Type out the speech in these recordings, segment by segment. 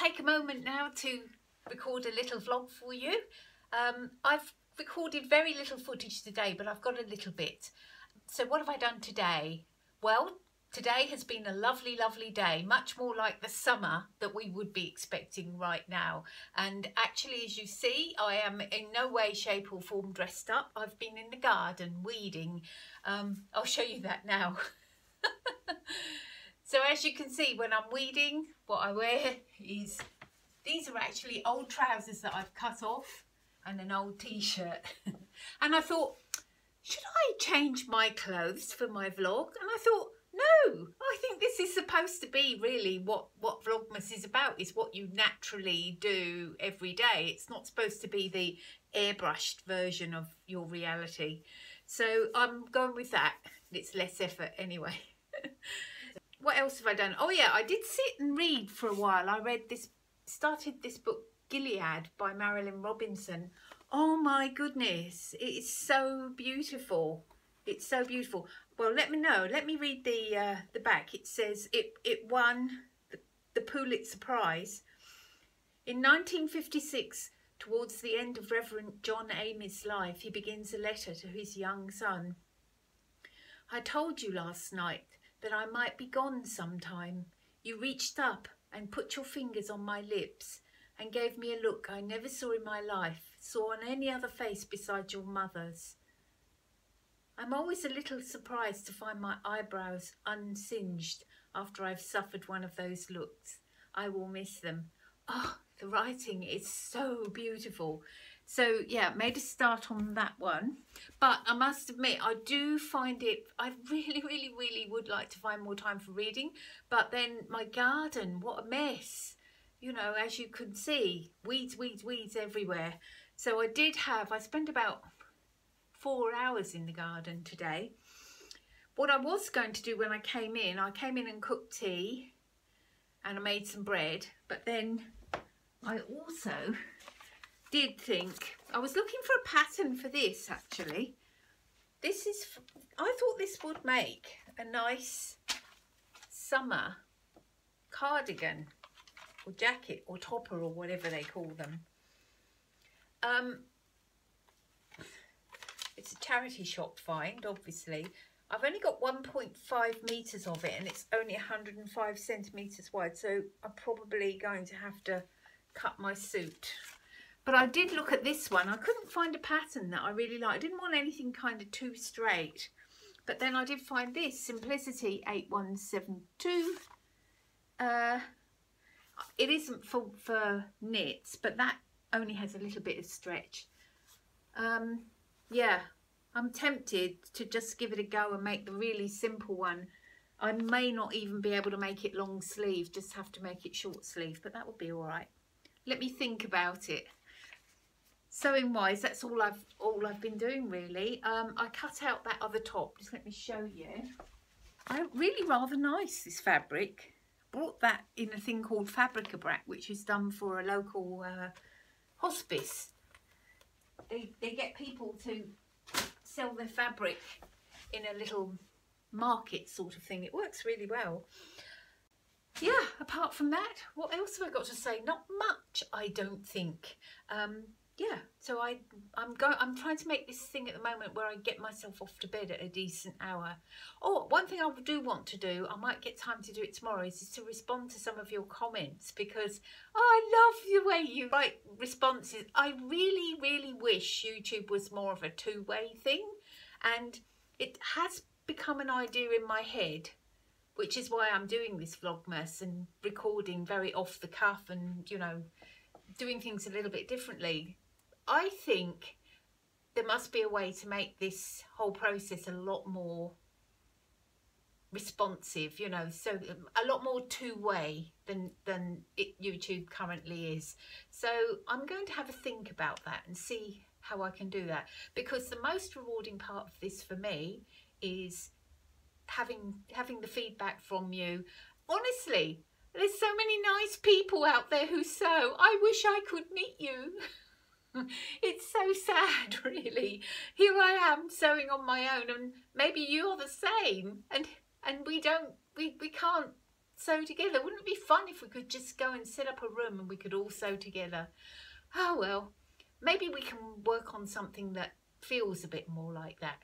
take a moment now to record a little vlog for you. I've recorded very little footage today, but I've got a little bit. So what have I done today? Well, today has been a lovely, lovely day, much more like the summer that we would be expecting right now. And actually, as you see, I am in no way, shape or form dressed up. I've been in the garden weeding. I'll show you that now. So as you can see, when I'm weeding, what I wear is, these are actually old trousers that I've cut off and an old t-shirt. And I thought, should I change my clothes for my vlog? And I thought, no, I think this is supposed to be really what Vlogmas is about, is what you naturally do every day. It's not supposed to be the airbrushed version of your reality. So I'm going with that. It's less effort anyway. What else have I done? Oh yeah, I did sit and read for a while. I started this book, Gilead, by Marilyn Robinson. Oh my goodness, it is so beautiful. It's so beautiful. Well, let me read the back. It says it won the Pulitzer Prize. In 1956, towards the end of Reverend John Amy's life, he begins a letter to his young son. I told you last night that I might be gone sometime. You reached up and put your fingers on my lips and gave me a look I never saw in my life, saw on any other face besides your mother's. I'm always a little surprised to find my eyebrows unsinged after I've suffered one of those looks. I will miss them. Oh, the writing is so beautiful. So yeah, made a start on that one. But I must admit, I do find it, I really, really, really would like to find more time for reading. But then my garden, what a mess. You know, as you can see, weeds, weeds, weeds everywhere. So I spent about 4 hours in the garden today. What I was going to do when I came in and cooked tea and I made some bread. But then I also did think, I was looking for a pattern for this actually. I thought this would make a nice summer cardigan or jacket or topper or whatever they call them. It's a charity shop find, obviously. I've only got 1.5 meters of it and it's only 105 centimeters wide, so I'm probably going to have to cut my suit. But I did look at this one. I couldn't find a pattern that I really liked. I didn't want anything kind of too straight. But then I did find this, Simplicity 8172. It isn't for knits, but that only has a little bit of stretch. Yeah, I'm tempted to just give it a go and make the really simple one. I may not even be able to make it long sleeve, just have to make it short sleeve, but that would be all right. Let me think about it. Sewing wise, that's all I've been doing really. I cut out that other top. Just let me show you. Really rather nice, this fabric. Bought that in a thing called Fabric-a-Brac, which is done for a local hospice. They get people to sell their fabric in a little market sort of thing. It works really well. Yeah, apart from that, what else have I got to say? Not much, I don't think. Yeah, so I'm trying to make this thing at the moment where I get myself off to bed at a decent hour. Oh, one thing I do want to do, I might get time to do it tomorrow, is to respond to some of your comments, because I love the way you write responses. I really, really wish YouTube was more of a two-way thing, and it has become an idea in my head, which is why I'm doing this Vlogmas and recording very off the cuff and, you know, doing things a little bit differently. I think there must be a way to make this whole process a lot more responsive, you know, so a lot more two-way than YouTube currently is. So I'm going to have a think about that and see how I can do that, because the most rewarding part of this for me is having the feedback from you. Honestly, there's so many nice people out there who sew. I wish I could meet you. It's so sad, really. Here I am sewing on my own, and maybe you're the same, and we can't sew together. Wouldn't it be fun if we could just go and set up a room and we could all sew together? Oh well, maybe we can work on something that feels a bit more like that.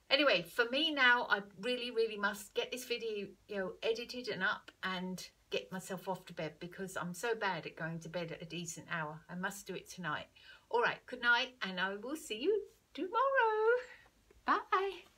Anyway, for me now, I really must get this video, edited and up and get myself off to bed, because I'm so bad at going to bed at a decent hour. I must do it tonight. All right, good night, and I will see you tomorrow. Bye.